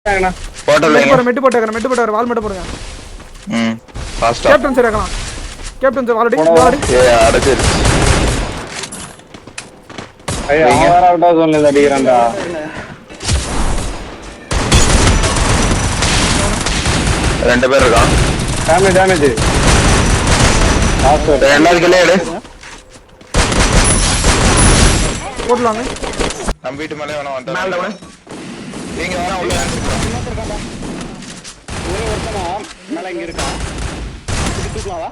போட்டல மெட்டு போட்டு வால் மட்டும் போடுங்க. ஃபாஸ்டா கேப்டன் சரி ஆகலாம். கேப்டன் சார் ஆல்ரெடி அடச்சிருச்சு. ஐயா அவரா விட்டா சொல்லல அடிக்குறான்டா. ரெண்டு பேர் இருக்கான். டேமேஜ் எல்லாருக்குள்ளே எடு. போடலாங்க. நம்ம வீட்டு மேலே வேணா வந்து மேல டவுன். நீங்க வேணா உள்ள ஒரே ஒருத்தனா மேல இங்க இருக்கான். தூக்கலாவா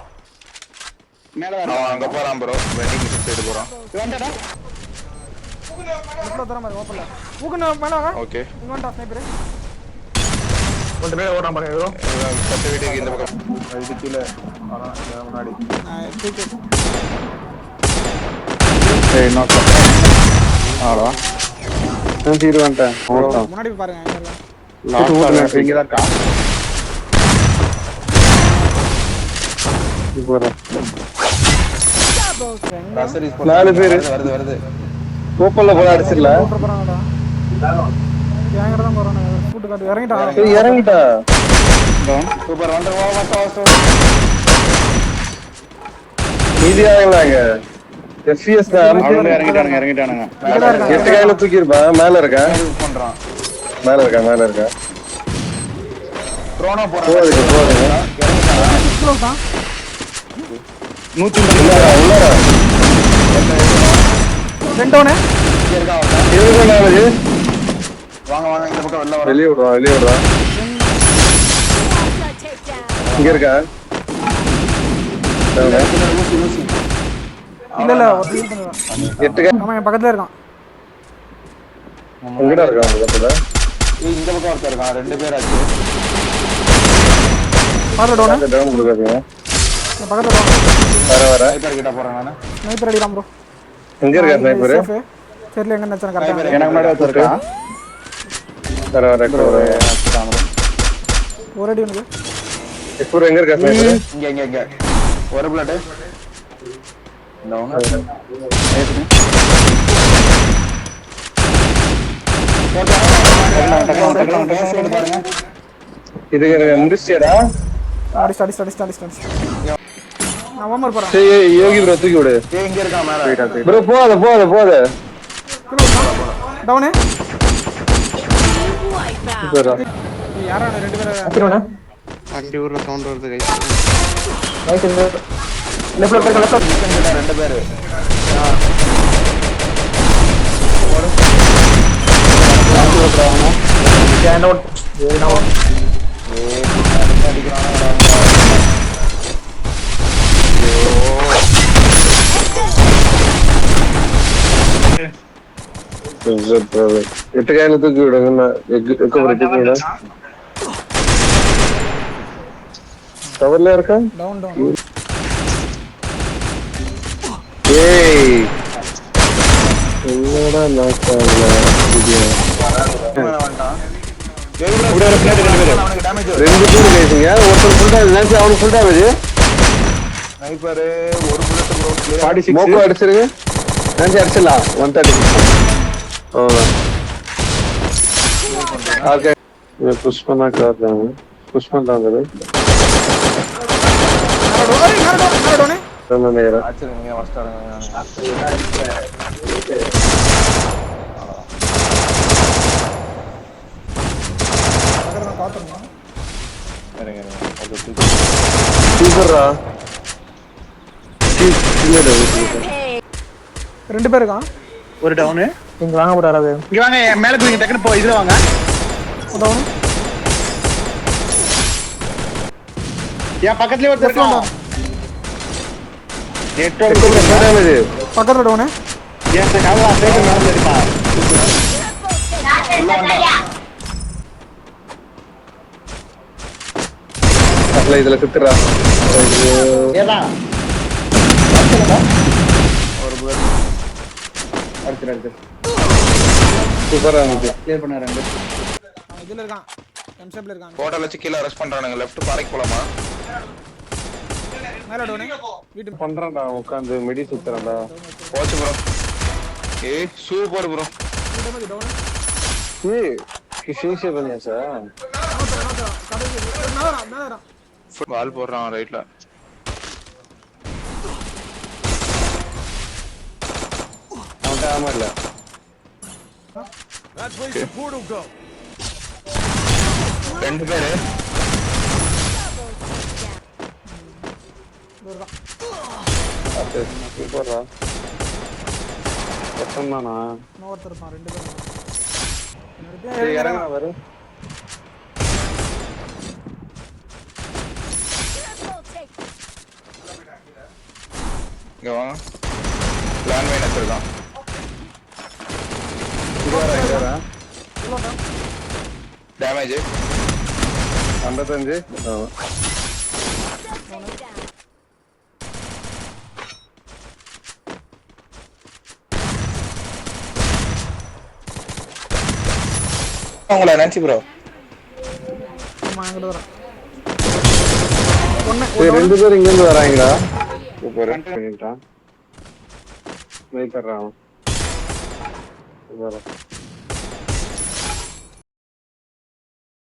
மேல வர அங்க போறான் ப்ரோ. வெண்டிங் சைடு போறான். வேண்டடா லெஃப்ட்ல தர மாதிரி ஓபன்ல ஊக்குன மேல வாங்க. ஓகே இங்க வந்து ஸ்னைப்பர் கொஞ்சம் மேல ஓடுறான் பாருங்க ப்ரோ. பத்து வீட்டுக்கு இந்த பக்கம் இது கீழ வரான் முன்னாடி. ஏய் நாக் ஆடா நான் தீரு வந்துட்டேன். முன்னாடி பாருங்க இங்க இருக்கான். லாஸ்ட் இங்க தான் இருக்கா. போறேன் நாலு பேர் வருது கோப்பல்ல போல அடிச்சிரல. போறாங்கடா. கேங்கற தான் போறானே. ஃபுட் கார்டு இறங்கிட்டா. இறங்கிட்டா. சூப்பர் வந்து மீதியாங்களாங்க எஃப்எஸ் தான் இறங்கிட்டானுங்க. எட்டு கையில தூக்கி இருப்பா. மேல இருக்கா பண்றான். மேல இருக்கா ட்ரோனோ போதுங்க க்ளோஸ் தான். 150 உள்ளாரா ரெண்டோனே வாங்க வாங்க இந்த பக்கம் வெளில வர. வெளியே விடுறான் இங்க இருக்கா. இல்ல ஒரு ஹீல் பண்ணுடா. எட்டு கை ஆமா என் பக்கத்துல இருக்கான். எங்கடா இருக்கான் அந்த பக்கத்துல. இந்த பக்கம் ஒருத்தர் இருக்கான். ரெண்டு பேர் ஆச்சு. பாரு டோனே. டவுன் கொடுக்காதீங்க. என் பக்கத்துல டோனே. வர ஸ்னைப்பர் கிட்ட போறேன் நானு. ஸ்னைப்பர் அடிக்கலாம் ப்ரோ. எங்க இருக்கா ஸ்னைப்பர். தெரியல எங்க நச்சன கரெக்ட்டா. எனக்கு முன்னாடி ஒருத்தர் இருக்கான். வர ஒரு அடி உனக்கு. இப்போ எங்க இருக்கா ஸ்னைப்பர். இங்க ஒரு பிளட் டவுன். இது முடிச்சியடா. அடி. நான் ஓமர் போறேன். சரி யோகி ப்ரோ தூக்கி விடு. இங்க இருக்கான் மேல. ப்ரோ போத டவுனே. சூப்பரா யாரா ரெண்டு பேரை அடிறோனே. வண்டி ஊர்ல சவுண்ட் வருது गाइस. ரைட் இந்த லெஃப்ட்ல ரெண்டு பேர். Stand out. எட்டு கையில தூக்கி விடுங்க. கவர்ல இருக்கா. டவுன் ஏய் என்னடா நாக்கால ரெண்டு பேர் பேசுங்க. ஒருத்தர் ஃபுல் டேமேஜ் அவனுக்கு ஃபுல் டேமேஜ். ஸ்னைப்பர் ஒரு புல்லட் ப்ரோ. 46 மோக்கோ அடிச்சிருங்க. நான் அடிச்சலாம் 136. ஓகே புஷ் பண்ணா கார்றாங்க. புஷ் பண்றாங்க. டவுனே. நேரா ஆச்சரியங்க வஸ்டாங்க. நான் பாத்துறேன். சூப்பர்ரா. ரெண்டு பேர் இருக்கான். ஒரு டவுன். இங்க வாங்க போறாரு. இங்க வாங்க மேல போய் டக்குனு போ. இதுல வாங்க. டவுன். யா பக்கத்துலயே ஒருத்தர் இருக்கான். Network damage. பக்கத்துல டவுனே. ஏன் கவலா சேட்டு மேல இருக்கா. அப்ளை இதுல சுத்துறா. ஏடா ஒரு புல்லட் அடிச்சு சூப்பரா இருந்துச்சு. கிளியர் பண்ண ரெண்டு. இதுல இருக்கான். எம்ஷேப்ல இருக்கான். ஹோட்டல் வச்சு கீழ அரெஸ்ட் பண்றானுங்க. லெஃப்ட் பாறைக்கு போலாமா. மேல டவுனே. வீட்டு பண்றான்டா உட்கார்ந்து மெடி சுத்துறான்டா. போச்சு ப்ரோ. ஏய் சூப்பர் ப்ரோ. டவுனே. ஏய் ஃபினிஷ் பண்ணியாச்சா? வால் போடுறான் ரைட்ல. அவன்கிட்ட ஆமா இல்ல. ரெண்டு பேரு போடுறா கஷ்டம்தானா? இன்னொருத்தர் இருப்பான், 2 பேர். சரி இறங்க வரு. இங்க வாங்க. பிளான் மைன் எடுத்துருக்கான். இங்க வரேன். டேமேஜ் 55. உங்களை நினைச்சு ப்ரோ. ஆமா, எங்கிட்ட வரேன். சரி 2 பேர் இங்க இருந்து வராங்கடா. சூப்பர் பண்ணிட்டான். வெயிட் பண்றான். சூப்பர்.